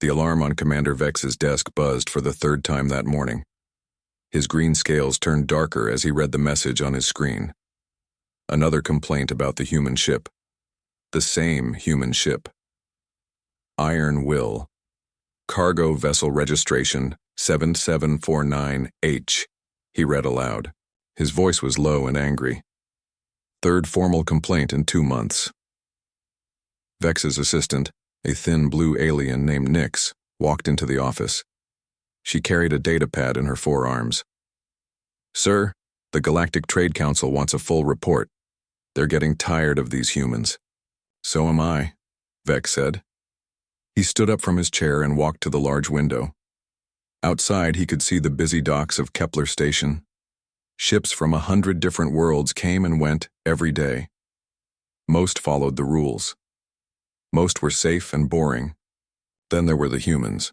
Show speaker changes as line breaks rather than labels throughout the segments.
The alarm on Commander Vex's desk buzzed for the third time that morning. His green scales turned darker as he read the message on his screen. Another complaint about the human ship. The same human ship. Iron Will. Cargo Vessel Registration 7749H, he read aloud. His voice was low and angry. Third formal complaint in 2 months. Vex's assistant, a thin blue alien named Nyx, walked into the office. She carried a data pad in her forearms. Sir, the Galactic Trade Council wants a full report. They're getting tired of these humans. So am I, Vex said. He stood up from his chair and walked to the large window. Outside, he could see the busy docks of Kepler Station. Ships from 100 different worlds came and went every day. Most followed the rules. Most were safe and boring. Then there were the humans.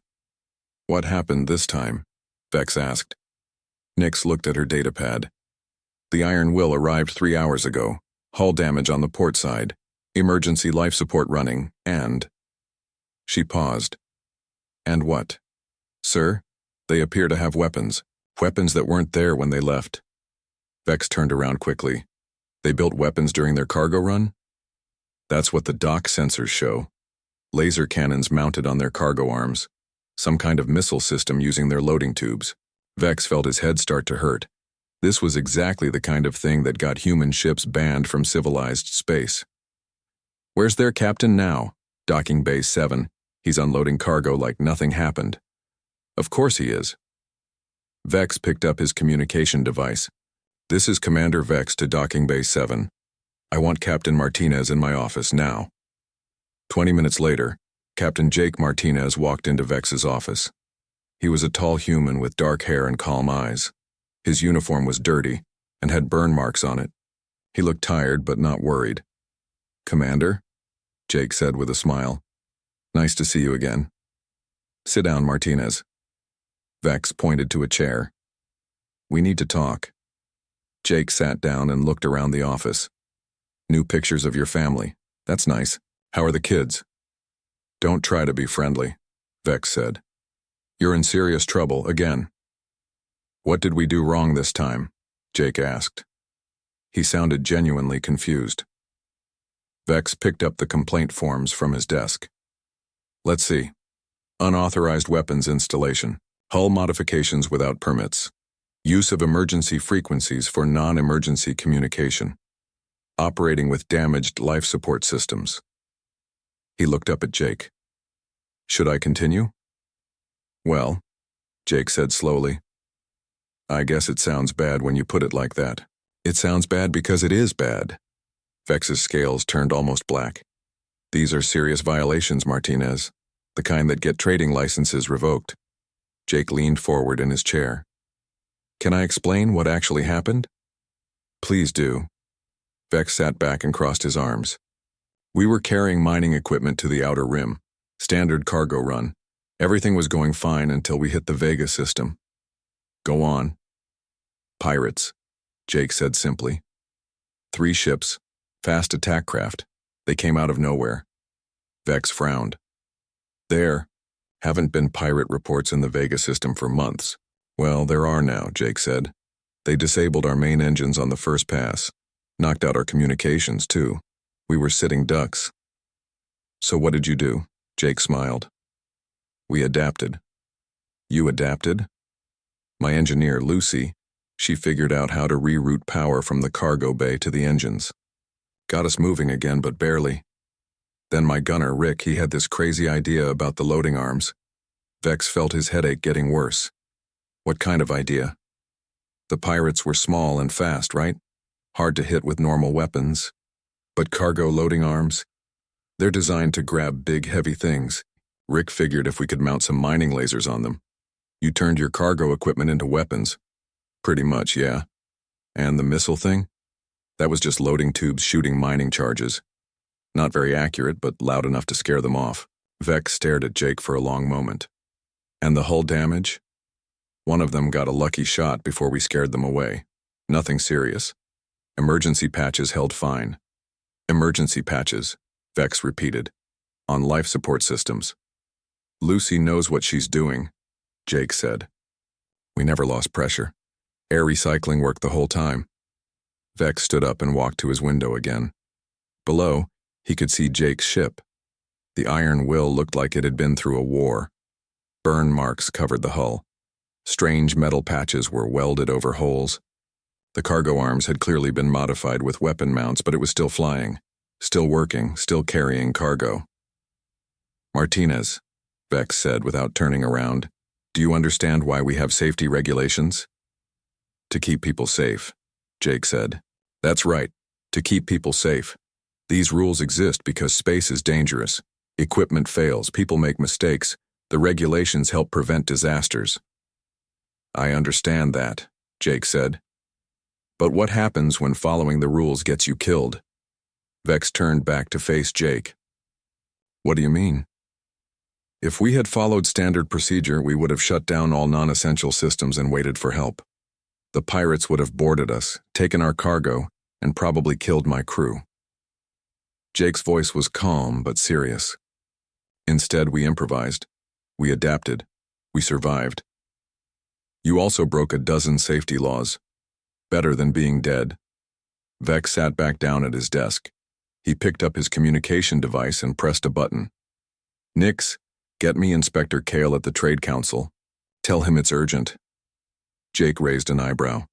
What happened this time? Vex asked. Nyx looked at her datapad. The Iron Will arrived 3 hours ago. Hull damage on the port side. Emergency life support running, and... She paused. And what? Sir, they appear to have weapons. Weapons that weren't there when they left. Vex turned around quickly. They built weapons during their cargo run? That's what the dock sensors show. Laser cannons mounted on their cargo arms. Some kind of missile system using their loading tubes. Vex felt his head start to hurt. This was exactly the kind of thing that got human ships banned from civilized space. Where's their captain now? Docking Bay 7. He's unloading cargo like nothing happened. Of course he is. Vex picked up his communication device. This is Commander Vex to Docking Bay 7. I want Captain Martinez in my office now. 20 minutes later, Captain Jake Martinez walked into Vex's office. He was a tall human with dark hair and calm eyes. His uniform was dirty and had burn marks on it. He looked tired but not worried. Commander? Jake said with a smile. Nice to see you again. Sit down, Martinez. Vex pointed to a chair. We need to talk. Jake sat down and looked around the office. New pictures of your family. That's nice. How are the kids? Don't try to be friendly, Vex said. You're in serious trouble again. What did we do wrong this time? Jake asked. He sounded genuinely confused. Vex picked up the complaint forms from his desk. Let's see. Unauthorized weapons installation. Hull modifications without permits. Use of emergency frequencies for non-emergency communication. Operating with damaged life support systems. He looked up at Jake. Should I continue? Well, Jake said slowly. I guess it sounds bad when you put it like that. It sounds bad because it is bad. Vex's scales turned almost black. These are serious violations, Martinez. The kind that get trading licenses revoked. Jake leaned forward in his chair. Can I explain what actually happened? Please do. Vex sat back and crossed his arms. We were carrying mining equipment to the outer rim. Standard cargo run. Everything was going fine until we hit the Vega system. Go on. Pirates, Jake said simply. 3 ships, fast attack craft. They came out of nowhere. Vex frowned. There haven't been pirate reports in the Vega system for months. Well, there are now, Jake said. They disabled our main engines on the first pass. Knocked out our communications, too. We were sitting ducks. So what did you do? Jake smiled. We adapted. You adapted? My engineer, Lucy, she figured out how to reroute power from the cargo bay to the engines. Got us moving again, but barely. Then my gunner, Rick, he had this crazy idea about the loading arms. Vex felt his headache getting worse. What kind of idea? The pirates were small and fast, right? Hard to hit with normal weapons. But cargo loading arms? They're designed to grab big, heavy things. Rick figured if we could mount some mining lasers on them. You turned your cargo equipment into weapons. Pretty much, yeah. And the missile thing? That was just loading tubes shooting mining charges. Not very accurate, but loud enough to scare them off. Vex stared at Jake for a long moment. And the hull damage? One of them got a lucky shot before we scared them away. Nothing serious. Emergency patches held fine. Emergency patches, Vex repeated. On life support systems. Lucy knows what she's doing, Jake said. We never lost pressure. Air recycling worked the whole time. Vex stood up and walked to his window again. Below, he could see Jake's ship. The iron will looked like it had been through a war. Burn marks covered the hull. Strange metal patches were welded over holes. The cargo arms had clearly been modified with weapon mounts, but it was still flying, still working, still carrying cargo. Martinez, Vex said without turning around, do you understand why we have safety regulations? To keep people safe, Jake said. That's right, to keep people safe. These rules exist because space is dangerous. Equipment fails, people make mistakes. The regulations help prevent disasters. I understand that, Jake said. But what happens when following the rules gets you killed? Vex turned back to face Jake. What do you mean? If we had followed standard procedure, we would have shut down all non-essential systems and waited for help. The pirates would have boarded us, taken our cargo, and probably killed my crew. Jake's voice was calm but serious. Instead, we improvised. We adapted. We survived. You also broke a dozen safety laws. Better than being dead. Vex sat back down at his desk. He picked up his communication device and pressed a button. Nix, get me Inspector Kale at the Trade Council. Tell him it's urgent. Jake raised an eyebrow.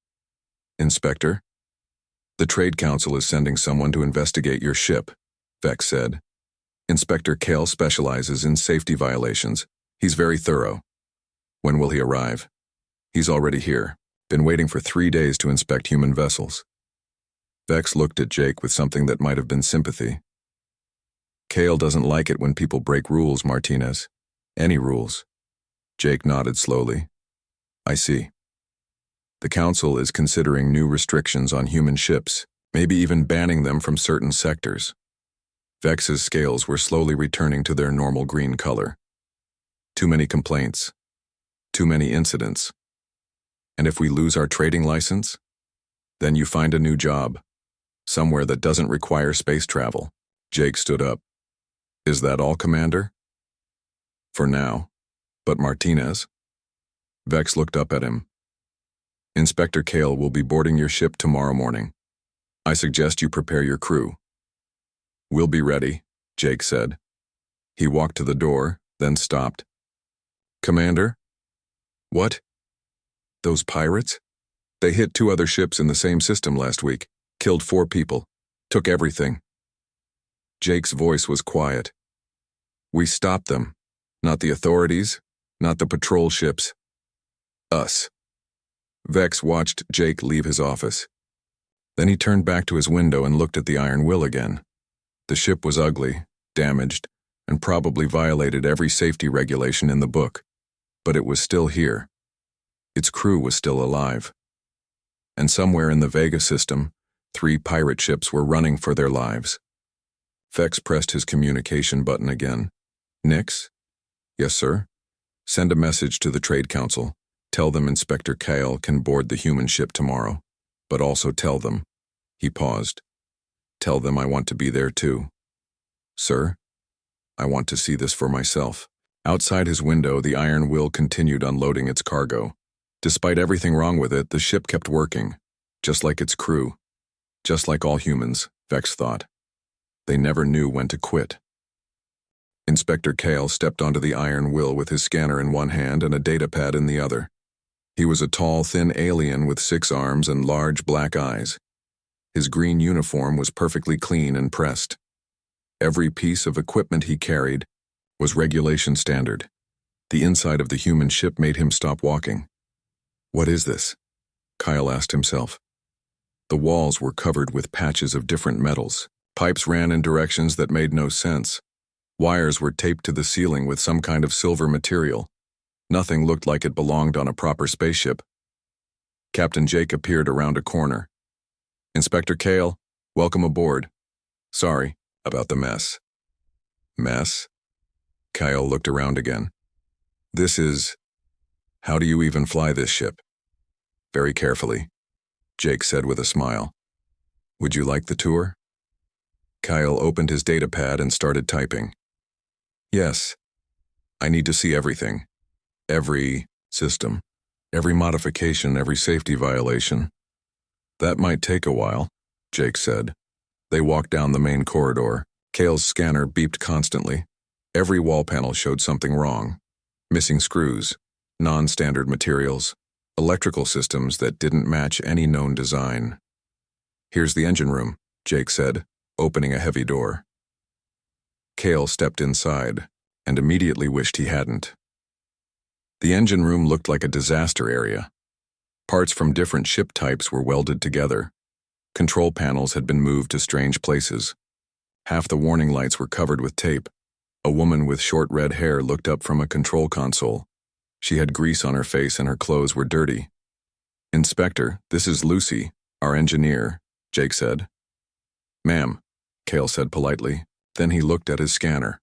Inspector? The Trade Council is sending someone to investigate your ship, Vex said. Inspector Kale specializes in safety violations. He's very thorough. When will he arrive? He's already here. Been waiting for 3 days to inspect human vessels. Vex looked at Jake with something that might have been sympathy. Kale doesn't like it when people break rules, Martinez. Any rules. Jake nodded slowly. I see. The Council is considering new restrictions on human ships, maybe even banning them from certain sectors. Vex's scales were slowly returning to their normal green color. Too many complaints. Too many incidents. And if we lose our trading license? Then you find a new job. Somewhere that doesn't require space travel. Jake stood up. Is that all, Commander? For now. But Martinez? Vex looked up at him. Inspector Kale will be boarding your ship tomorrow morning. I suggest you prepare your crew. We'll be ready, Jake said. He walked to the door, then stopped. Commander? What? Those pirates? They hit 2 other ships in the same system last week, killed 4 people, took everything. Jake's voice was quiet. We stopped them. Not the authorities, not the patrol ships. Us. Vex watched Jake leave his office. Then he turned back to his window and looked at the iron will again. The ship was ugly, damaged, and probably violated every safety regulation in the book. But it was still here. Its crew was still alive. And somewhere in the Vega system, 3 pirate ships were running for their lives. Vex pressed his communication button again. Nix? Yes, sir. Send a message to the Trade Council. Tell them Inspector Kale can board the human ship tomorrow. But also tell them. He paused. Tell them I want to be there too. Sir? I want to see this for myself. Outside his window, the iron will continued unloading its cargo. Despite everything wrong with it, the ship kept working. Just like its crew. Just like all humans, Vex thought. They never knew when to quit. Inspector Kale stepped onto the iron will with his scanner in one hand and a datapad in the other. He was a tall, thin alien with 6 arms and large black eyes. His green uniform was perfectly clean and pressed. Every piece of equipment he carried was regulation standard. The inside of the human ship made him stop walking. What is this? Kyle asked himself. The walls were covered with patches of different metals. Pipes ran in directions that made no sense. Wires were taped to the ceiling with some kind of silver material. Nothing looked like it belonged on a proper spaceship. Captain Jake appeared around a corner. Inspector Kale, welcome aboard. Sorry about the mess. Mess? Kyle looked around again. This is... How do you even fly this ship? Very carefully, Jake said with a smile. Would you like the tour? Kyle opened his datapad and started typing. Yes. I need to see everything. Every system. Every modification, every safety violation. That might take a while, Jake said. They walked down the main corridor. Kale's scanner beeped constantly. Every wall panel showed something wrong. Missing screws, non-standard materials, electrical systems that didn't match any known design. Here's the engine room, Jake said, opening a heavy door. Kale stepped inside and immediately wished he hadn't. The engine room looked like a disaster area. Parts from different ship types were welded together. Control panels had been moved to strange places. Half the warning lights were covered with tape. A woman with short red hair looked up from a control console. She had grease on her face and her clothes were dirty. "Inspector, this is Lucy, our engineer," Jake said. "Ma'am," Kale said politely. Then he looked at his scanner.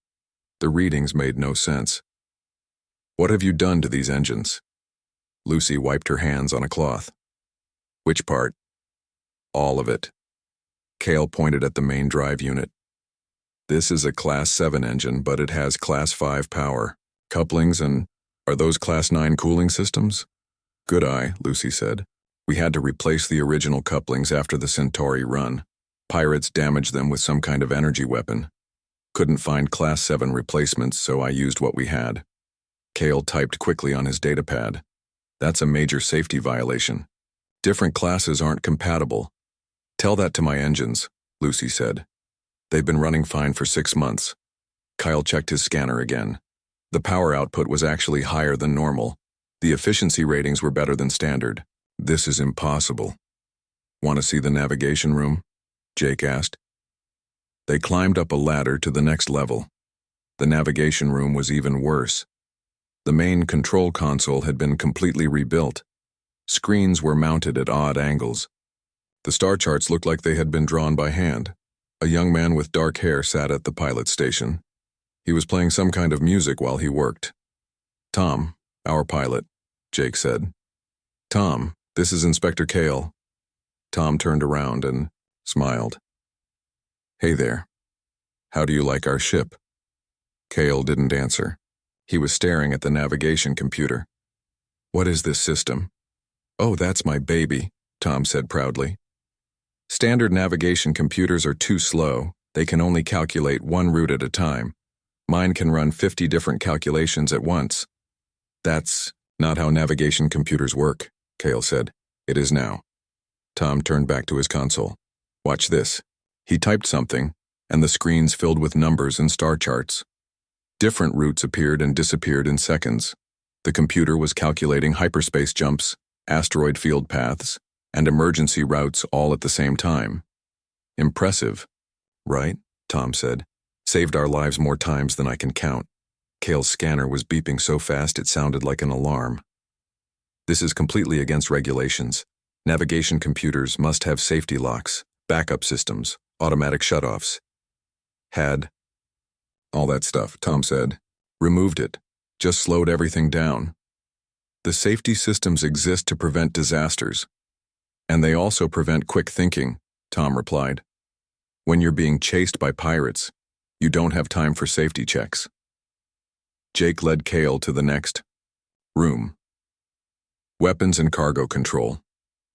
The readings made no sense. "What have you done to these engines?" Lucy wiped her hands on a cloth. "Which part?" "All of it." Kale pointed at the main drive unit. "This is a Class 7 engine, but it has Class 5 power, couplings, and are those Class 9 cooling systems?" "Good eye," Lucy said. "We had to replace the original couplings after the Centauri run. Pirates damaged them with some kind of energy weapon. Couldn't find Class 7 replacements, so I used what we had." Kale typed quickly on his datapad. "That's a major safety violation. Different classes aren't compatible." "Tell that to my engines," Lucy said. "They've been running fine for 6 months." Kyle checked his scanner again. The power output was actually higher than normal. The efficiency ratings were better than standard. "This is impossible." "Want to see the navigation room?" Jake asked. They climbed up a ladder to the next level. The navigation room was even worse. The main control console had been completely rebuilt. Screens were mounted at odd angles. The star charts looked like they had been drawn by hand. A young man with dark hair sat at the pilot station. He was playing some kind of music while he worked. "Tom, our pilot," Jake said. "Tom, this is Inspector Kale." Tom turned around and smiled. "Hey there. How do you like our ship?" Kale didn't answer. He was staring at the navigation computer. "What is this system?" "Oh, that's my baby," Tom said proudly. "Standard navigation computers are too slow. They can only calculate one route at a time. Mine can run 50 different calculations at once." "That's not how navigation computers work," Kale said. "It is now." Tom turned back to his console. "Watch this." He typed something, and the screens filled with numbers and star charts. Different routes appeared and disappeared in seconds. The computer was calculating hyperspace jumps, asteroid field paths, and emergency routes all at the same time. "Impressive, right?" Tom said. "Saved our lives more times than I can count." Kale's scanner was beeping so fast it sounded like an alarm. "This is completely against regulations. Navigation computers must have safety locks, backup systems, automatic shutoffs." "Had all that stuff," Tom said. "Removed it. Just slowed everything down. The safety systems exist to prevent disasters. And they also prevent quick thinking," Tom replied. "When you're being chased by pirates, you don't have time for safety checks." Jake led Kale to the next room. Weapons and cargo control.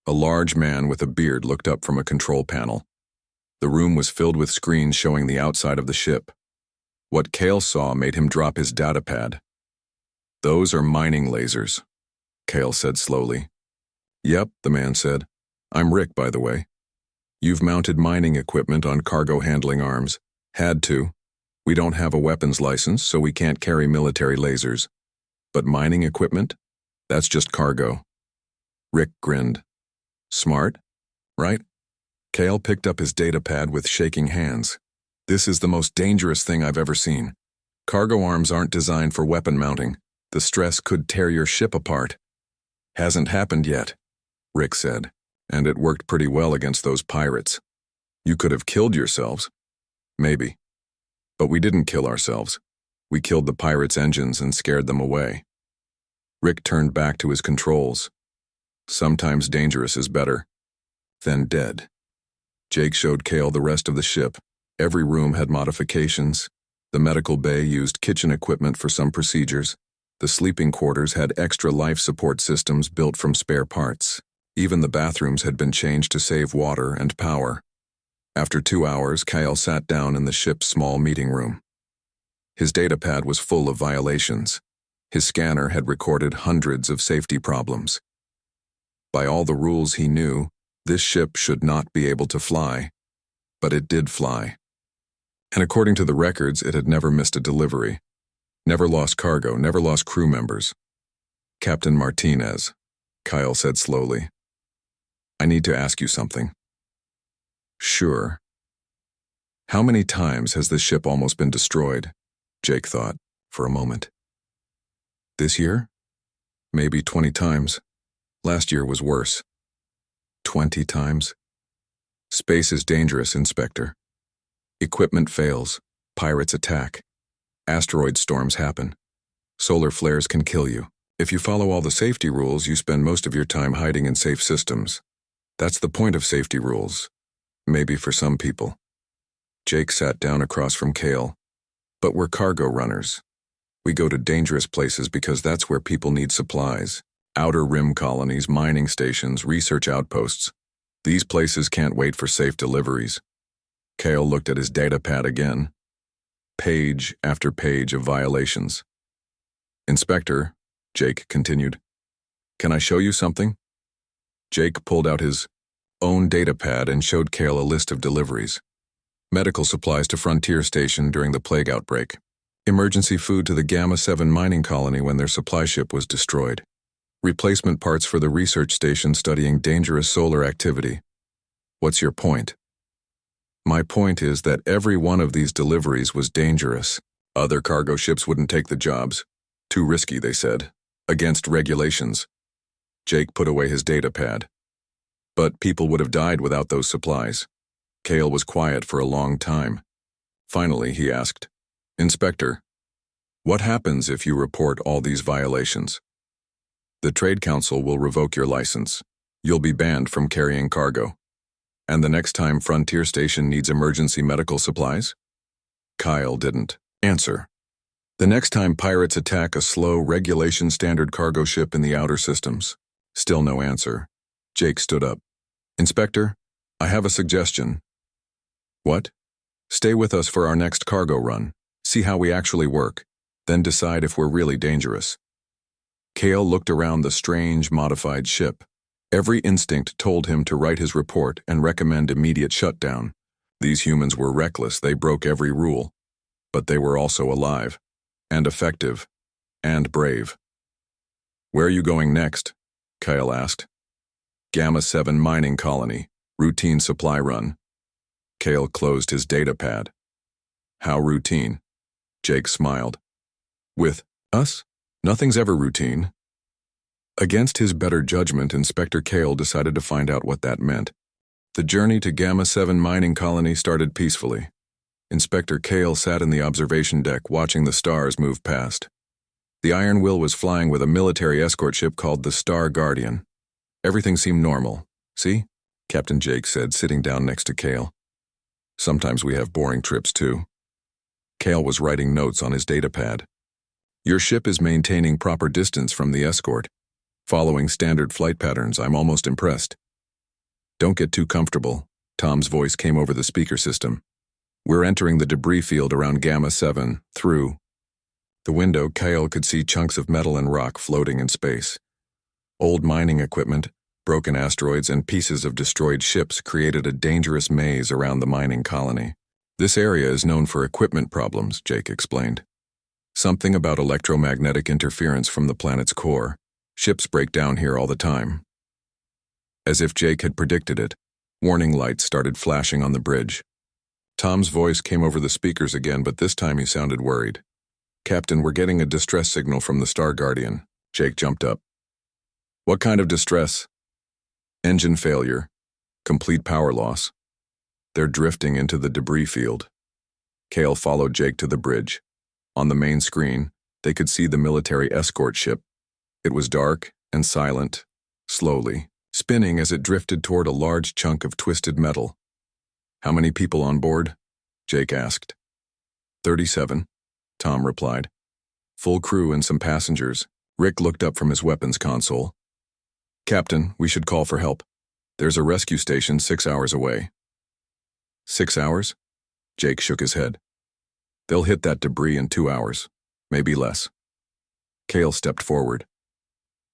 A large man with a beard looked up from a control panel. The room was filled with screens showing the outside of the ship. What Kale saw made him drop his datapad. "Those are mining lasers," Kale said slowly. "Yep," the man said. "I'm Rick, by the way. You've mounted mining equipment on cargo handling arms. Had to. We don't have a weapons license, so we can't carry military lasers. But mining equipment? That's just cargo." Rick grinned. "Smart, right?" Kale picked up his datapad with shaking hands. "This is the most dangerous thing I've ever seen. Cargo arms aren't designed for weapon mounting. The stress could tear your ship apart." "Hasn't happened yet," Rick said, "and it worked pretty well against those pirates. You could have killed yourselves. Maybe. But we didn't kill ourselves. We killed the pirates' engines and scared them away." Rick turned back to his controls. "Sometimes dangerous is better than dead." Jake showed Kale the rest of the ship. Every room had modifications. The medical bay used kitchen equipment for some procedures. The sleeping quarters had extra life support systems built from spare parts. Even the bathrooms had been changed to save water and power. After 2 hours, Kale sat down in the ship's small meeting room. His datapad was full of violations. His scanner had recorded hundreds of safety problems. By all the rules he knew, this ship should not be able to fly. But it did fly. And according to the records, it had never missed a delivery. Never lost cargo, never lost crew members. Captain Martinez, Kyle said slowly. I need to ask you something. Sure. How many times has this ship almost been destroyed? Jake thought, for a moment. This year? Maybe 20 times. Last year was worse. 20 times? Space is dangerous, Inspector. Equipment fails. Pirates attack. Asteroid storms happen. Solar flares can kill you. If you follow all the safety rules, you spend most of your time hiding in safe systems. That's the point of safety rules. Maybe for some people. Jake sat down across from Kale. But we're cargo runners. We go to dangerous places because that's where people need supplies. Outer rim colonies, mining stations, research outposts. These places can't wait for safe deliveries. Kale looked at his datapad again. Page after page of violations. Inspector, Jake continued, can I show you something? Jake pulled out his own datapad and showed Kale a list of deliveries. Medical supplies to Frontier Station during the plague outbreak. Emergency food to the Gamma 7 mining colony when their supply ship was destroyed. Replacement parts for the research station studying dangerous solar activity. What's your point? My point is that every one of these deliveries was dangerous. Other cargo ships wouldn't take the jobs. Too risky, they said. Against regulations. Jake put away his datapad. But people would have died without those supplies. Kale was quiet for a long time. Finally, he asked, Inspector, what happens if you report all these violations? The Trade Council will revoke your license. You'll be banned from carrying cargo. And the next time Frontier Station needs emergency medical supplies? Kyle didn't answer. The next time pirates attack a slow, regulation-standard cargo ship in the outer systems? Still no answer. Jake stood up. Inspector, I have a suggestion. What? Stay with us for our next cargo run. See how we actually work. Then decide if we're really dangerous. Kale looked around the strange, modified ship. Every instinct told him to write his report and recommend immediate shutdown. These humans were reckless, they broke every rule. But they were also alive, and effective, and brave. Where are you going next? Kyle asked. Gamma 7 mining colony, routine supply run. Kale closed his datapad. How routine? Jake smiled. With us? Nothing's ever routine. Against his better judgment, Inspector Kale decided to find out what that meant. The journey to Gamma 7 mining colony started peacefully. Inspector Kale sat in the observation deck watching the stars move past. The Iron Will was flying with a military escort ship called the Star Guardian. Everything seemed normal. See? Captain Jake said, sitting down next to Kale. Sometimes we have boring trips too. Kale was writing notes on his datapad. Your ship is maintaining proper distance from the escort. Following standard flight patterns, I'm almost impressed. Don't get too comfortable, Tom's voice came over the speaker system. We're entering the debris field around Gamma 7, through. The window, Kale could see chunks of metal and rock floating in space. Old mining equipment, broken asteroids, and pieces of destroyed ships created a dangerous maze around the mining colony. This area is known for equipment problems, Jake explained. Something about electromagnetic interference from the planet's core. Ships break down here all the time. As if Jake had predicted it, warning lights started flashing on the bridge. Tom's voice came over the speakers again, but this time he sounded worried. Captain, we're getting a distress signal from the Star Guardian. Jake jumped up. What kind of distress? Engine failure. Complete power loss. They're drifting into the debris field. Kale followed Jake to the bridge. On the main screen, they could see the military escort ship. It was dark and silent, slowly, spinning as it drifted toward a large chunk of twisted metal. How many people on board? Jake asked. 37, Tom replied. Full crew and some passengers. Rick looked up from his weapons console. Captain, we should call for help. There's a rescue station 6 hours away. 6 hours? Jake shook his head. They'll hit that debris in 2 hours, maybe less. Kale stepped forward.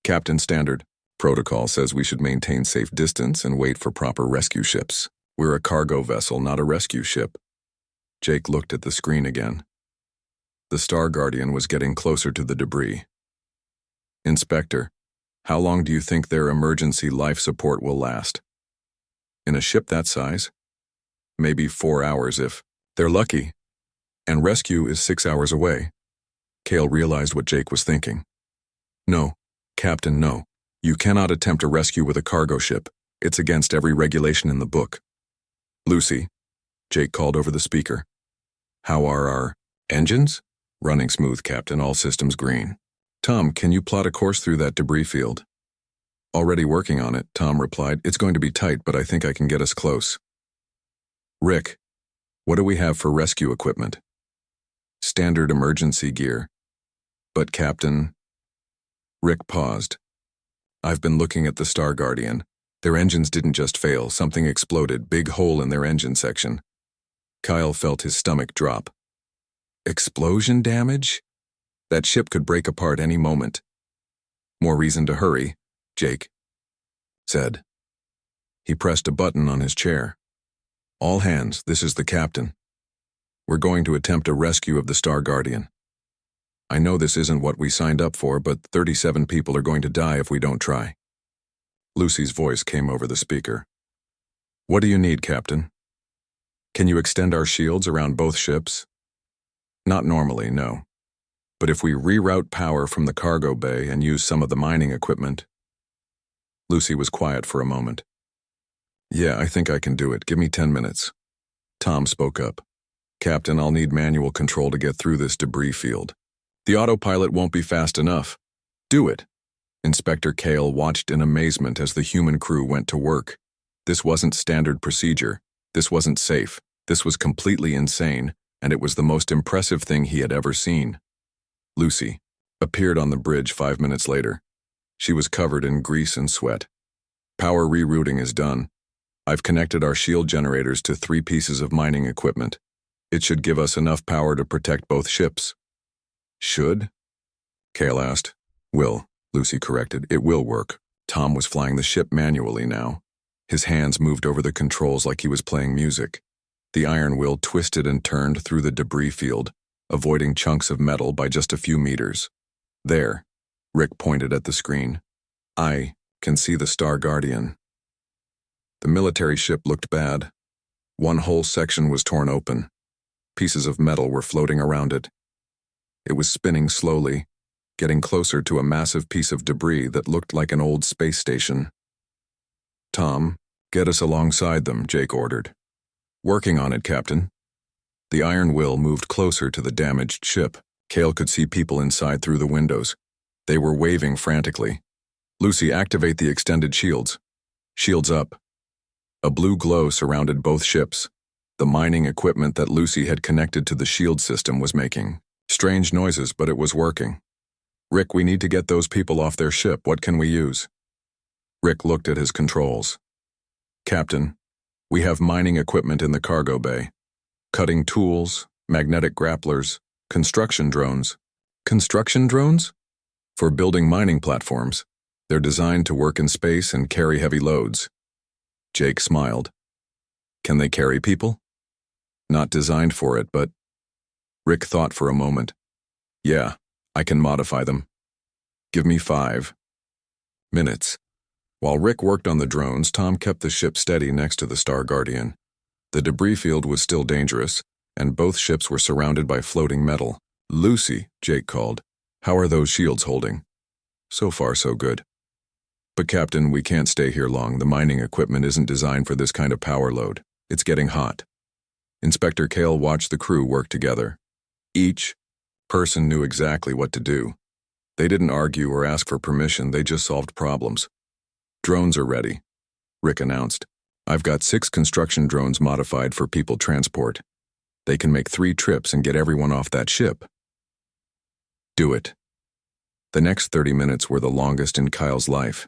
Captain, standard protocol says we should maintain safe distance and wait for proper rescue ships. We're a cargo vessel, not a rescue ship. Jake looked at the screen again. The Star Guardian was getting closer to the debris. Inspector, how long do you think their emergency life support will last? In a ship that size? Maybe 4 hours if they're lucky. And rescue is 6 hours away. Kale realized what Jake was thinking. No, Captain, no. You cannot attempt a rescue with a cargo ship. It's against every regulation in the book. Lucy, Jake called over the speaker. How are our engines? Running smooth, Captain, all systems green. Tom, can you plot a course through that debris field? Already working on it, Tom replied. It's going to be tight, but I think I can get us close. Rick, what do we have for rescue equipment? Standard emergency gear. But Captain... Rick paused. I've been looking at the Star Guardian. Their engines didn't just fail, something exploded, big hole in their engine section. Kyle felt his stomach drop. Explosion damage? That ship could break apart any moment. More reason to hurry, Jake said. He pressed a button on his chair. All hands, this is the captain. We're going to attempt a rescue of the Star Guardian. I know this isn't what we signed up for, but 37 people are going to die if we don't try. Lucy's voice came over the speaker. What do you need, Captain? Can you extend our shields around both ships? Not normally, no. But if we reroute power from the cargo bay and use some of the mining equipment... Lucy was quiet for a moment. Yeah, I think I can do it. Give me 10 minutes. Tom spoke up. Captain, I'll need manual control to get through this debris field. The autopilot won't be fast enough. Do it. Inspector Kale watched in amazement as the human crew went to work. This wasn't standard procedure. This wasn't safe. This was completely insane, and it was the most impressive thing he had ever seen. Lucy appeared on the bridge 5 minutes later. She was covered in grease and sweat. Power rerouting is done. I've connected our shield generators to 3 pieces of mining equipment. It should give us enough power to protect both ships. Should? Kale asked. Will, Lucy corrected. It will work. Tom was flying the ship manually now. His hands moved over the controls like he was playing music. The iron wheel twisted and turned through the debris field, avoiding chunks of metal by just a few meters. There, Rick pointed at the screen. I can see the Star Guardian. The military ship looked bad. One whole section was torn open. Pieces of metal were floating around it. It was spinning slowly, getting closer to a massive piece of debris that looked like an old space station. Tom, get us alongside them, Jake ordered. Working on it, Captain. The iron will moved closer to the damaged ship. Kale could see people inside through the windows. They were waving frantically. Lucy, activate the extended shields. Shields up. A blue glow surrounded both ships. The mining equipment that Lucy had connected to the shield system was making strange noises, but it was working. Rick, we need to get those people off their ship. What can we use? Rick looked at his controls. Captain, we have mining equipment in the cargo bay. Cutting tools, magnetic grapplers, construction drones. Construction drones? For building mining platforms. They're designed to work in space and carry heavy loads. Jake smiled. Can they carry people? Not designed for it, but... Rick thought for a moment. Yeah, I can modify them. Give me 5 minutes. While Rick worked on the drones, Tom kept the ship steady next to the Star Guardian. The debris field was still dangerous, and both ships were surrounded by floating metal. Lucy, Jake called. How are those shields holding? So far, so good. But Captain, we can't stay here long. The mining equipment isn't designed for this kind of power load. It's getting hot. Inspector Kale watched the crew work together. Each person knew exactly what to do. They didn't argue or ask for permission, they just solved problems. Drones are ready, Rick announced. I've got 6 construction drones modified for people transport. They can make 3 trips and get everyone off that ship. Do it. The next 30 minutes were the longest in Kyle's life.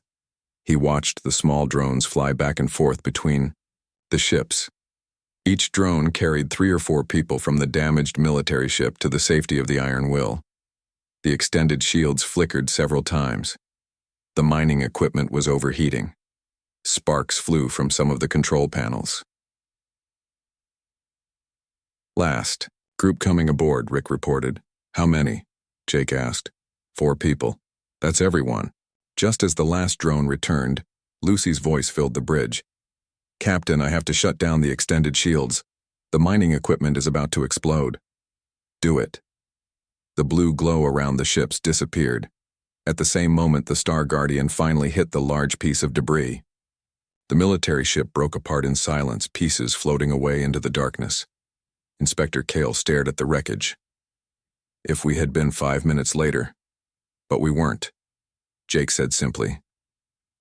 He watched the small drones fly back and forth between the ships. Each drone carried 3 or 4 people from the damaged military ship to the safety of the Iron Will. The extended shields flickered several times. The mining equipment was overheating. Sparks flew from some of the control panels. Last. Group coming aboard, Rick reported. How many? Jake asked. 4 people. That's everyone. Just as the last drone returned, Lucy's voice filled the bridge. Captain, I have to shut down the extended shields. The mining equipment is about to explode. Do it. The blue glow around the ships disappeared. At the same moment, the Star Guardian finally hit the large piece of debris. The military ship broke apart in silence, pieces floating away into the darkness. Inspector Kale stared at the wreckage. If we had been 5 minutes later. But we weren't, Jake said simply.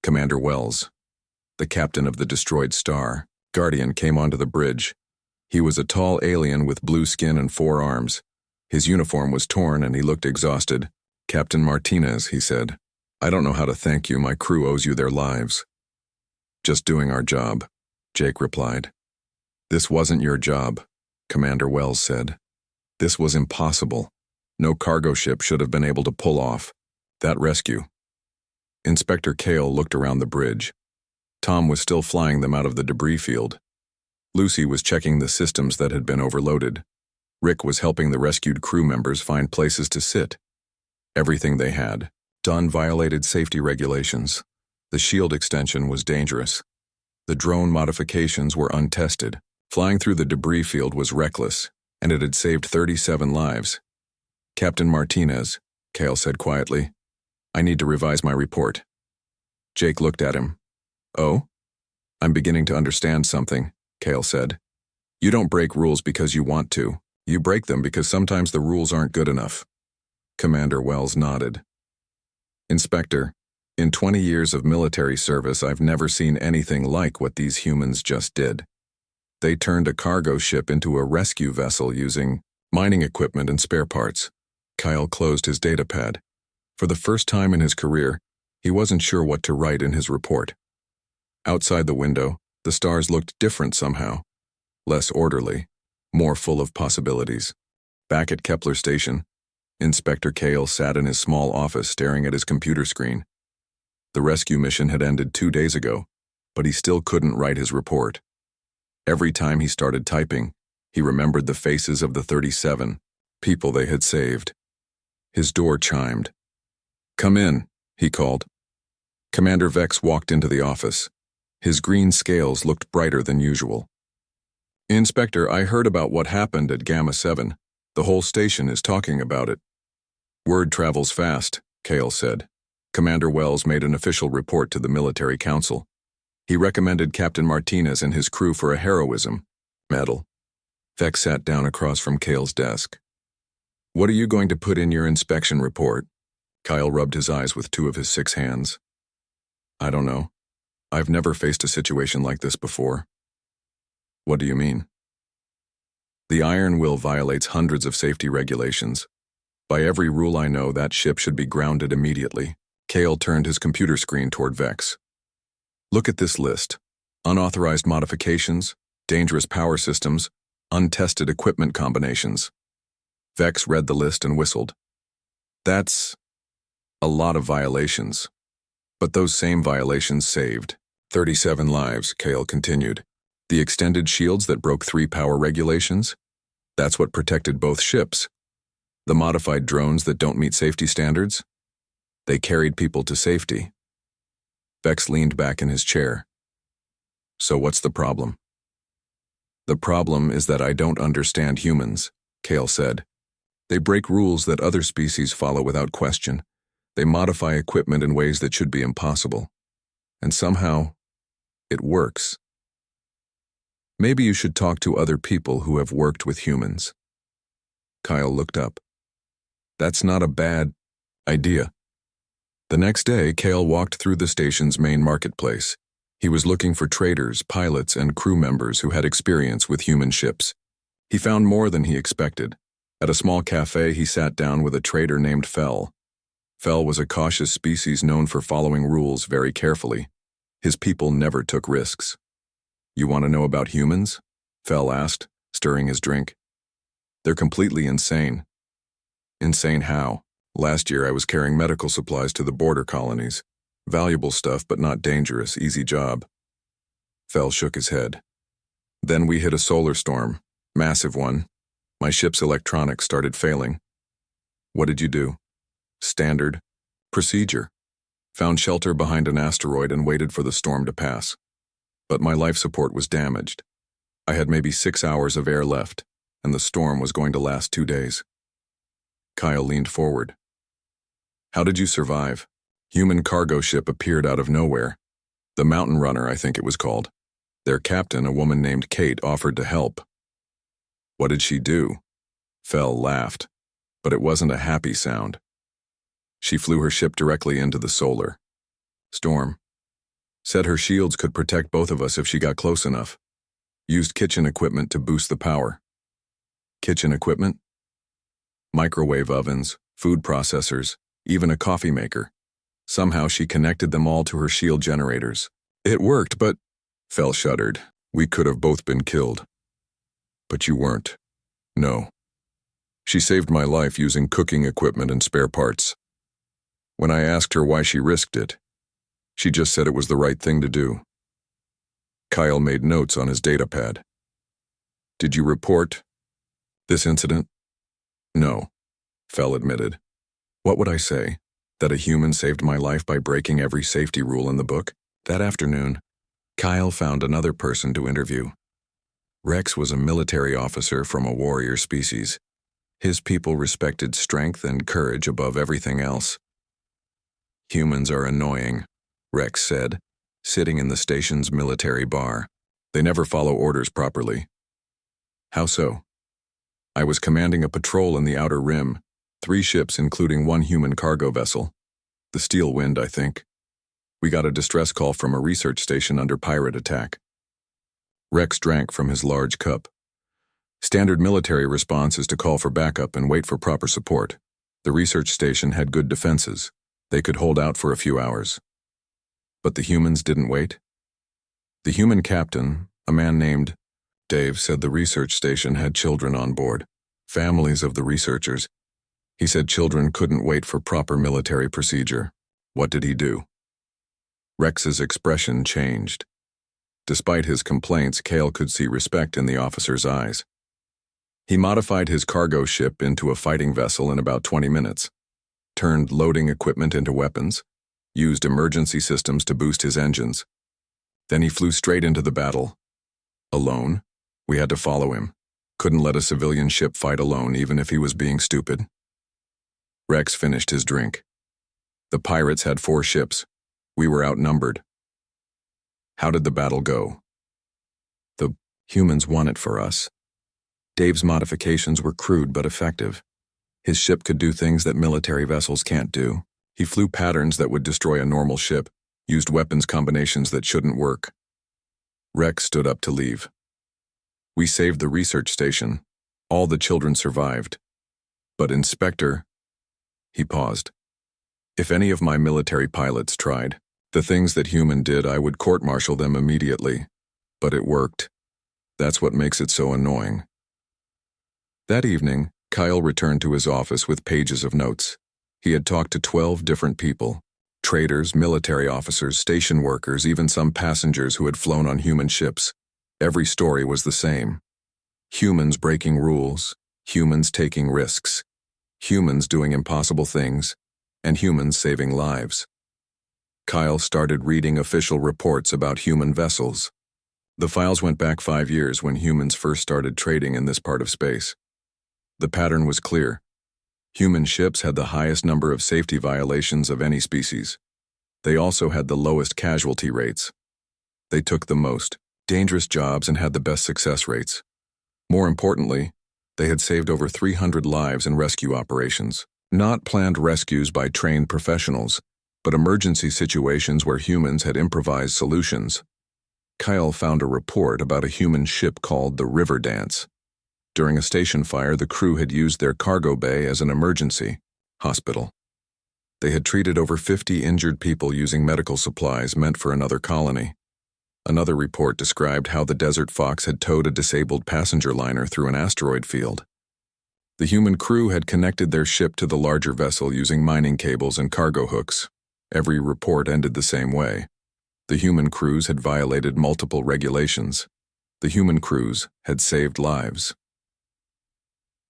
Commander Wells, the captain of the destroyed Star Guardian, came onto the bridge. He was a tall alien with blue skin and 4 arms. His uniform was torn and he looked exhausted. Captain Martinez, he said. I don't know how to thank you. My crew owes you their lives. Just doing our job, Jake replied. This wasn't your job, Commander Wells said. This was impossible. No cargo ship should have been able to pull off that rescue. Inspector Kale looked around the bridge. Tom was still flying them out of the debris field. Lucy was checking the systems that had been overloaded. Rick was helping the rescued crew members find places to sit. Everything they had done violated safety regulations. The shield extension was dangerous. The drone modifications were untested. Flying through the debris field was reckless, and it had saved 37 lives. Captain Martinez, Kale said quietly, I need to revise my report. Jake looked at him. Oh? I'm beginning to understand something, Kale said. You don't break rules because you want to. You break them because sometimes the rules aren't good enough. Commander Wells nodded. Inspector, in 20 years of military service, I've never seen anything like what these humans just did. They turned a cargo ship into a rescue vessel using mining equipment and spare parts. Kyle closed his datapad. For the first time in his career, he wasn't sure what to write in his report. Outside the window, the stars looked different somehow. Less orderly, more full of possibilities. Back at Kepler Station, Inspector Kale sat in his small office staring at his computer screen. The rescue mission had ended 2 days ago, but he still couldn't write his report. Every time he started typing, he remembered the faces of the 37 people they had saved. His door chimed. Come in, he called. Commander Vex walked into the office. His green scales looked brighter than usual. Inspector, I heard about what happened at Gamma 7. The whole station is talking about it. Word travels fast, Kale said. Commander Wells made an official report to the military council. He recommended Captain Martinez and his crew for a heroism medal. Vex sat down across from Kale's desk. What are you going to put in your inspection report? Kyle rubbed his eyes with 2 of his 6 hands. I don't know. I've never faced a situation like this before. What do you mean? The Iron Will violates hundreds of safety regulations. By every rule I know, that ship should be grounded immediately. Kale turned his computer screen toward Vex. Look at this list. Unauthorized modifications, dangerous power systems, untested equipment combinations. Vex read the list and whistled. That's a lot of violations. But those same violations saved 37 lives, Kale continued. The extended shields that broke 3 power regulations? That's what protected both ships. The modified drones that don't meet safety standards? They carried people to safety. Vex leaned back in his chair. So what's the problem? The problem is that I don't understand humans, Kale said. They break rules that other species follow without question. They modify equipment in ways that should be impossible. And somehow, it works. Maybe you should talk to other people who have worked with humans. Kyle looked up. That's not a bad idea. The next day, Kale walked through the station's main marketplace. He was looking for traders, pilots, and crew members who had experience with human ships. He found more than he expected. At a small cafe, he sat down with a trader named Fel. Fel was a cautious species known for following rules very carefully. His people never took risks. "You want to know about humans?" Fel asked, stirring his drink. "They're completely insane." "Insane how?" "Last year I was carrying medical supplies to the border colonies. Valuable stuff, but not dangerous, easy job." Fel shook his head. "Then we hit a solar storm, massive one. My ship's electronics started failing." "What did you do?" "Standard procedure. Found shelter behind an asteroid and waited for the storm to pass. But my life support was damaged. I had maybe 6 hours of air left, and the storm was going to last 2 days." Kyle leaned forward. "How did you survive?" "Human cargo ship appeared out of nowhere. The Mountain Runner, I think it was called. Their captain, a woman named Kate, offered to help." "What did she do?" Fel laughed, but it wasn't a happy sound. "She flew her ship directly into the solar storm. Said her shields could protect both of us if she got close enough. Used kitchen equipment to boost the power." "Kitchen equipment?" "Microwave ovens, food processors, even a coffee maker. Somehow she connected them all to her shield generators. It worked, but—" Fel shuddered. "We could have both been killed." "But you weren't." "No. She saved my life using cooking equipment and spare parts. When I asked her why she risked it, she just said it was the right thing to do." Kyle made notes on his datapad. "Did you report this incident?" "No," Fel admitted. "What would I say? That a human saved my life by breaking every safety rule in the book?" That afternoon, Kyle found another person to interview. Rex was a military officer from a warrior species. His people respected strength and courage above everything else. "Humans are annoying," Rex said, sitting in the station's military bar. "They never follow orders properly." "How so?" "I was commanding a patrol in the Outer Rim, 3 ships including 1 human cargo vessel. The Steel Wind, I think. We got a distress call from a research station under pirate attack." Rex drank from his large cup. "Standard military response is to call for backup and wait for proper support. The research station had good defenses. They could hold out for a few hours." "But the humans didn't wait?" "The human captain, a man named Dave, said the research station had children on board, families of the researchers. He said children couldn't wait for proper military procedure." "What did he do?" Rex's expression changed. Despite his complaints, Kale could see respect in the officer's eyes. "He modified his cargo ship into a fighting vessel in about 20 minutes, turned loading equipment into weapons, used emergency systems to boost his engines. Then he flew straight into the battle. Alone. We had to follow him. Couldn't let a civilian ship fight alone even if he was being stupid." Rex finished his drink. "The pirates had 4 ships. We were outnumbered." "How did the battle go?" "The humans won it for us. Dave's modifications were crude but effective. His ship could do things that military vessels can't do. He flew patterns that would destroy a normal ship, used weapons combinations that shouldn't work." Rex stood up to leave. "We saved the research station. All the children survived. But Inspector—" He paused. "If any of my military pilots tried the things that human did, I would court-martial them immediately. But it worked. That's what makes it so annoying." That evening, Kyle returned to his office with pages of notes. He had talked to 12 different people: traders, military officers, station workers, even some passengers who had flown on human ships. Every story was the same. Humans breaking rules, humans taking risks, humans doing impossible things, and humans saving lives. Kyle started reading official reports about human vessels. The files went back 5 years when humans first started trading in this part of space. The pattern was clear. Human ships had the highest number of safety violations of any species. They also had the lowest casualty rates. They took the most dangerous jobs and had the best success rates. More importantly, they had saved over 300 lives in rescue operations. Not planned rescues by trained professionals, but emergency situations where humans had improvised solutions. Kyle found a report about a human ship called the River Dance. During a station fire, the crew had used their cargo bay as an emergency hospital. They had treated over 50 injured people using medical supplies meant for another colony. Another report described how the Desert Fox had towed a disabled passenger liner through an asteroid field. The human crew had connected their ship to the larger vessel using mining cables and cargo hooks. Every report ended the same way. The human crews had violated multiple regulations. The human crews had saved lives.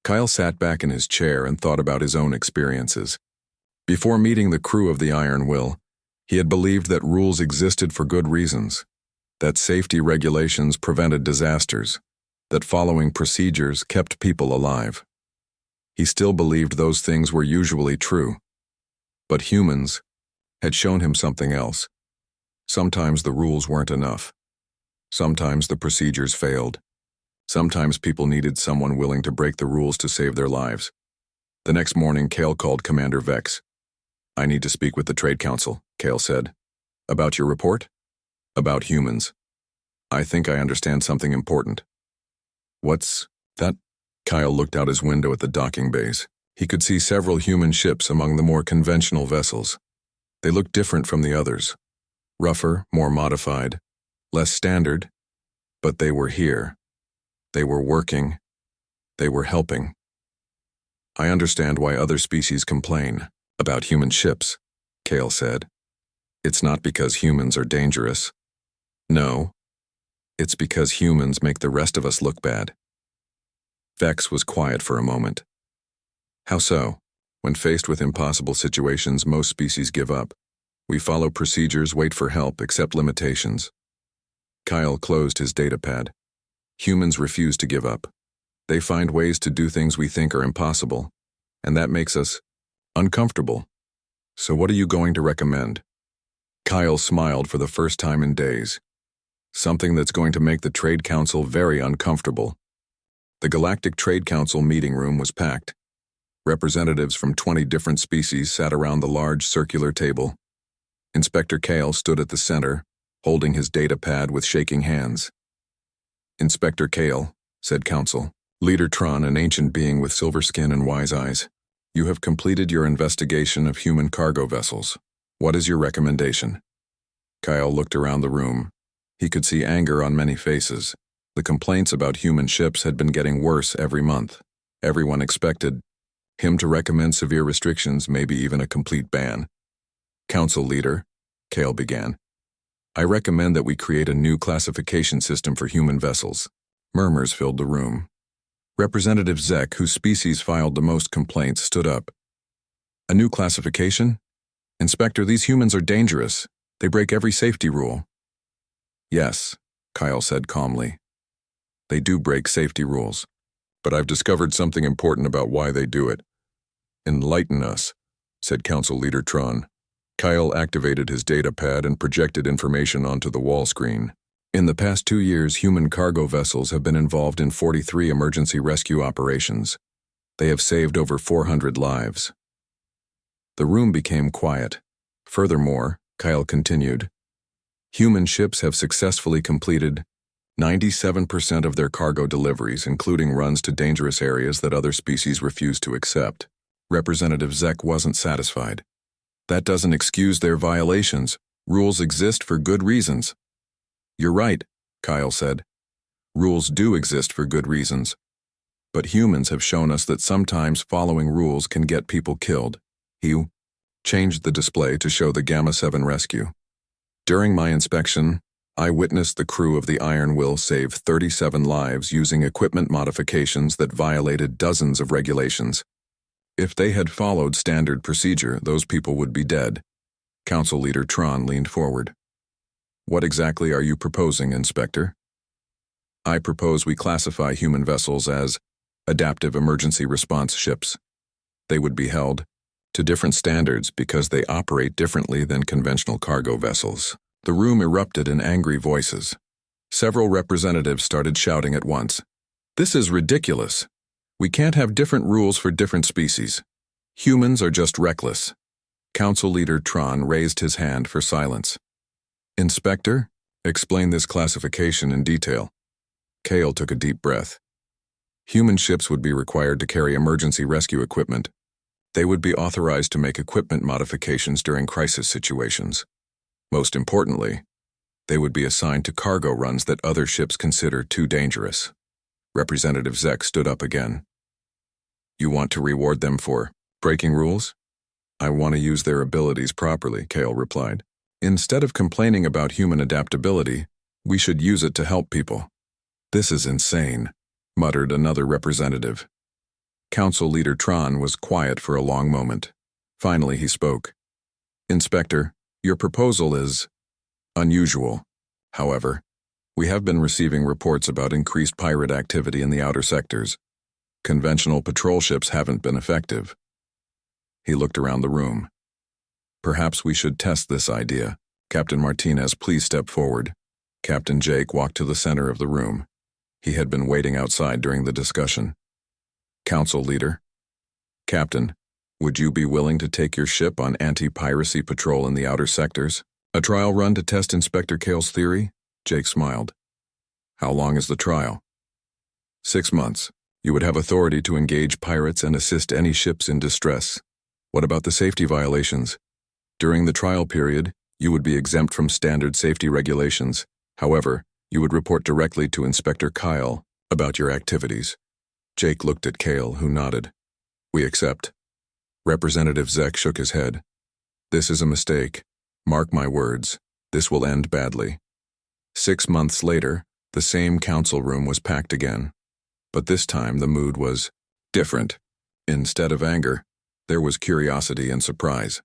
Kyle sat back in his chair and thought about his own experiences. Before meeting the crew of the Iron Will, he had believed that rules existed for good reasons, that safety regulations prevented disasters, that following procedures kept people alive. He still believed those things were usually true. But humans had shown him something else. Sometimes the rules weren't enough. Sometimes the procedures failed. Sometimes people needed someone willing to break the rules to save their lives. The next morning, Kale called Commander Vex. "I need to speak with the Trade Council," Kale said. "About your report?" "About humans. I think I understand something important." "What's that?" Kyle looked out his window at the docking bays. He could see several human ships among the more conventional vessels. They looked different from the others. Rougher, more modified, less standard, but they were here. They were working. They were helping. "I understand why other species complain about human ships," Kale said. "It's not because humans are dangerous. No, it's because humans make the rest of us look bad." Vex was quiet for a moment. "How so?" "When faced with impossible situations, most species give up. We follow procedures, wait for help, accept limitations." Kyle closed his datapad. "Humans refuse to give up. They find ways to do things we think are impossible, and that makes us uncomfortable. So what are you going to recommend?" Kyle smiled for the first time in days. "Something that's going to make the Trade Council very uncomfortable." The Galactic Trade Council meeting room was packed. Representatives from 20 different species sat around the large circular table. Inspector Kale stood at the center, holding his datapad with shaking hands. "Inspector Kale," said Council, "Leader Tron, an ancient being with silver skin and wise eyes, you have completed your investigation of human cargo vessels. What is your recommendation?" Kyle looked around the room. He could see anger on many faces. The complaints about human ships had been getting worse every month. Everyone expected him to recommend severe restrictions, maybe even a complete ban. "Council Leader," Kale began, "I recommend that we create a new classification system for human vessels." Murmurs filled the room. Representative Zek, whose species filed the most complaints, stood up. "A new classification? Inspector, these humans are dangerous. They break every safety rule." "Yes," Kyle said calmly. "They do break safety rules. But I've discovered something important about why they do it." "Enlighten us," said Council Leader Tron. Kyle activated his datapad and projected information onto the wall screen. In the past 2 years, human cargo vessels have been involved in 43 emergency rescue operations. They have saved over 400 lives. The room became quiet. Furthermore, Kyle continued, human ships have successfully completed 97% of their cargo deliveries, including runs to dangerous areas that other species refuse to accept. Representative Zek wasn't satisfied. "That doesn't excuse their violations. Rules exist for good reasons." "You're right," Kyle said. "Rules do exist for good reasons. But humans have shown us that sometimes following rules can get people killed." He changed the display to show the Gamma 7 rescue. "During my inspection, I witnessed the crew of the Iron Will save 37 lives using equipment modifications that violated dozens of regulations. If they had followed standard procedure, those people would be dead." Council Leader Tron leaned forward. "What exactly are you proposing, Inspector?" "I propose we classify human vessels as adaptive emergency response ships. They would be held to different standards because they operate differently than conventional cargo vessels." The room erupted in angry voices. Several representatives started shouting at once. "This is ridiculous. We can't have different rules for different species. Humans are just reckless." Council Leader Tron raised his hand for silence. "Inspector, explain this classification in detail." Kale took a deep breath. Human ships would be required to carry emergency rescue equipment. They would be authorized to make equipment modifications during crisis situations. Most importantly, they would be assigned to cargo runs that other ships consider too dangerous. Representative Zek stood up again. You want to reward them for breaking rules? I want to use their abilities properly, Kale replied. Instead of complaining about human adaptability, we should use it to help people. This is insane, muttered another representative. Council Leader Tron was quiet for a long moment. Finally, he spoke. Inspector, your proposal is unusual. However, we have been receiving reports about increased pirate activity in the outer sectors. Conventional patrol ships haven't been effective. He looked around the room. Perhaps we should test this idea. Captain Martinez, please step forward. Captain Jake walked to the center of the room. He had been waiting outside during the discussion. Council Leader. Captain, would you be willing to take your ship on anti-piracy patrol in the outer sectors? A trial run to test Inspector Kale's theory? Jake smiled. How long is the trial? 6 months. You would have authority to engage pirates and assist any ships in distress. What about the safety violations? During the trial period, you would be exempt from standard safety regulations. However, you would report directly to Inspector Kyle about your activities. Jake looked at Kale, who nodded. We accept. Representative Zek shook his head. This is a mistake. Mark my words, this will end badly. 6 months later, the same council room was packed again. But this time the mood was different. Instead of anger, there was curiosity and surprise.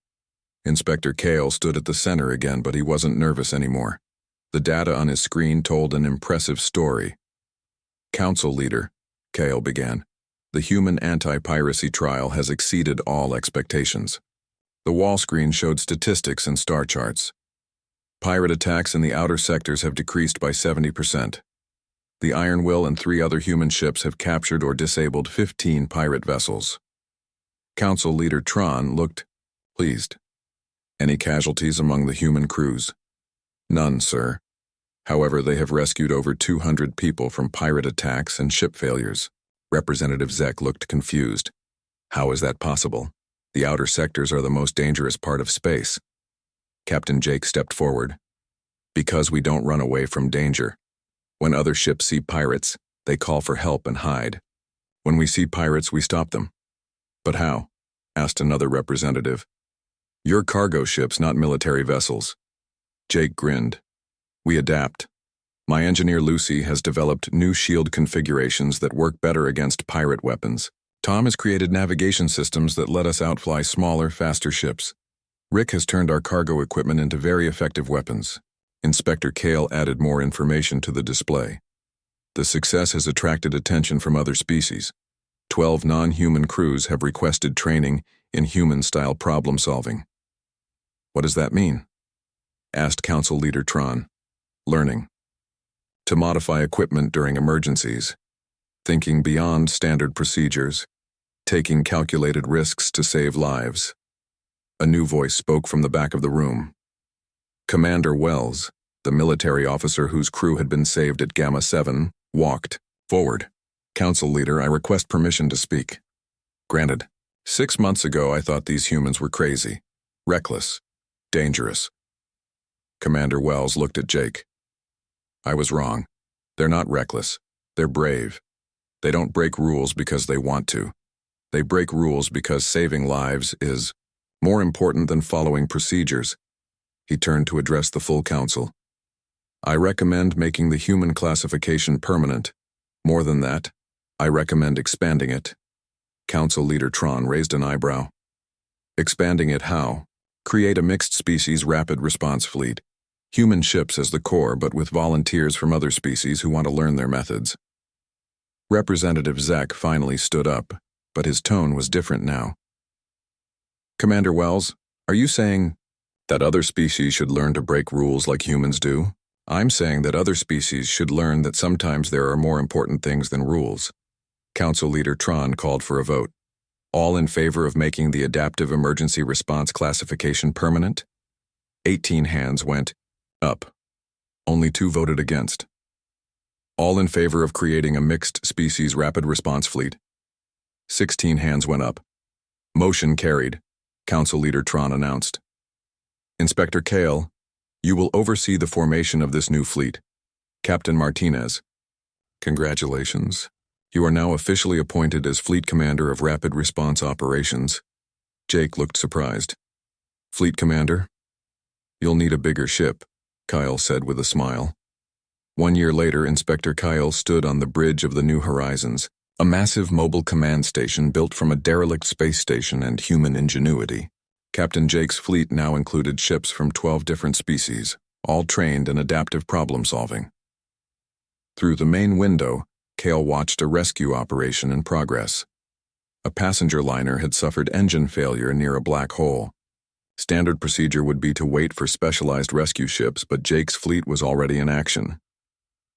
Inspector Kale stood at the center again, but he wasn't nervous anymore. The data on his screen told an impressive story. Council Leader, Kale began. The human anti-piracy trial has exceeded all expectations. The wall screen showed statistics and star charts. Pirate attacks in the outer sectors have decreased by 70%. The Iron Will and 3 other human ships have captured or disabled 15 pirate vessels. Council Leader Tron looked pleased. Any casualties among the human crews? None, sir. However, they have rescued over 200 people from pirate attacks and ship failures. Representative Zek looked confused. How is that possible? The outer sectors are the most dangerous part of space. Captain Jake stepped forward. Because we don't run away from danger. When other ships see pirates, they call for help and hide. When we see pirates, we stop them. But how? Asked another representative. You're cargo ships, not military vessels. Jake grinned. We adapt. My engineer Lucy has developed new shield configurations that work better against pirate weapons. Tom has created navigation systems that let us outfly smaller, faster ships. Rick has turned our cargo equipment into very effective weapons. Inspector Kale added more information to the display. The success has attracted attention from other species. 12 non-human crews have requested training in human-style problem-solving. What does that mean? Asked Council Leader Tron. Learning. To modify equipment during emergencies. Thinking beyond standard procedures. Taking calculated risks to save lives. A new voice spoke from the back of the room. Commander Wells, the military officer whose crew had been saved at Gamma 7, walked forward. Council Leader, I request permission to speak. Granted. 6 months ago, I thought these humans were crazy, reckless, dangerous. Commander Wells looked at Jake. I was wrong. They're not reckless. They're brave. They don't break rules because they want to. They break rules because saving lives is more important than following procedures. He turned to address the full council. I recommend making the human classification permanent. More than that, I recommend expanding it. Council Leader Tron raised an eyebrow. Expanding it how? Create a mixed species rapid response fleet. Human ships as the core, but with volunteers from other species who want to learn their methods. Representative Zek finally stood up, but his tone was different now. Commander Wells, are you saying that other species should learn to break rules like humans do? I'm saying that other species should learn that sometimes there are more important things than rules. Council Leader Tron called for a vote. All in favor of making the Adaptive Emergency Response classification permanent? 18 hands went up. Only 2 voted against. All in favor of creating a mixed-species rapid response fleet? 16 hands went up. Motion carried, Council Leader Tron announced. Inspector Kale, you will oversee the formation of this new fleet. Captain Martinez. Congratulations. You are now officially appointed as Fleet Commander of Rapid Response Operations. Jake looked surprised. Fleet Commander? You'll need a bigger ship, Kyle said with a smile. 1 year later, Inspector Kyle stood on the bridge of the New Horizons, a massive mobile command station built from a derelict space station and human ingenuity. Captain Jake's fleet now included ships from 12 different species, all trained in adaptive problem-solving. Through the main window, Kale watched a rescue operation in progress. A passenger liner had suffered engine failure near a black hole. Standard procedure would be to wait for specialized rescue ships, but Jake's fleet was already in action.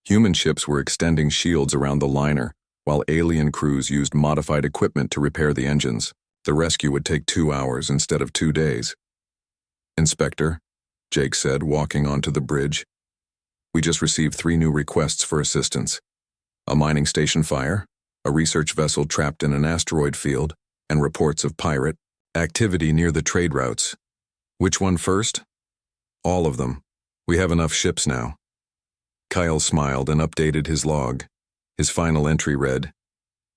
Human ships were extending shields around the liner, while alien crews used modified equipment to repair the engines. The rescue would take 2 hours instead of 2 days. Inspector, Jake said, walking onto the bridge. We just received 3 new requests for assistance. A mining station fire, a research vessel trapped in an asteroid field, and reports of pirate activity near the trade routes. Which one first? All of them. We have enough ships now. Kyle smiled and updated his log. His final entry read,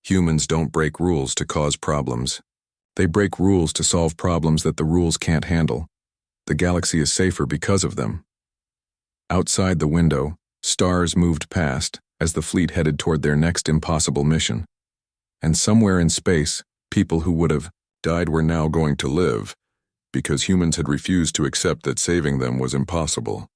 Humans don't break rules to cause problems. They break rules to solve problems that the rules can't handle. The galaxy is safer because of them. Outside the window, stars moved past as the fleet headed toward their next impossible mission. And somewhere in space, people who would have died were now going to live, because humans had refused to accept that saving them was impossible.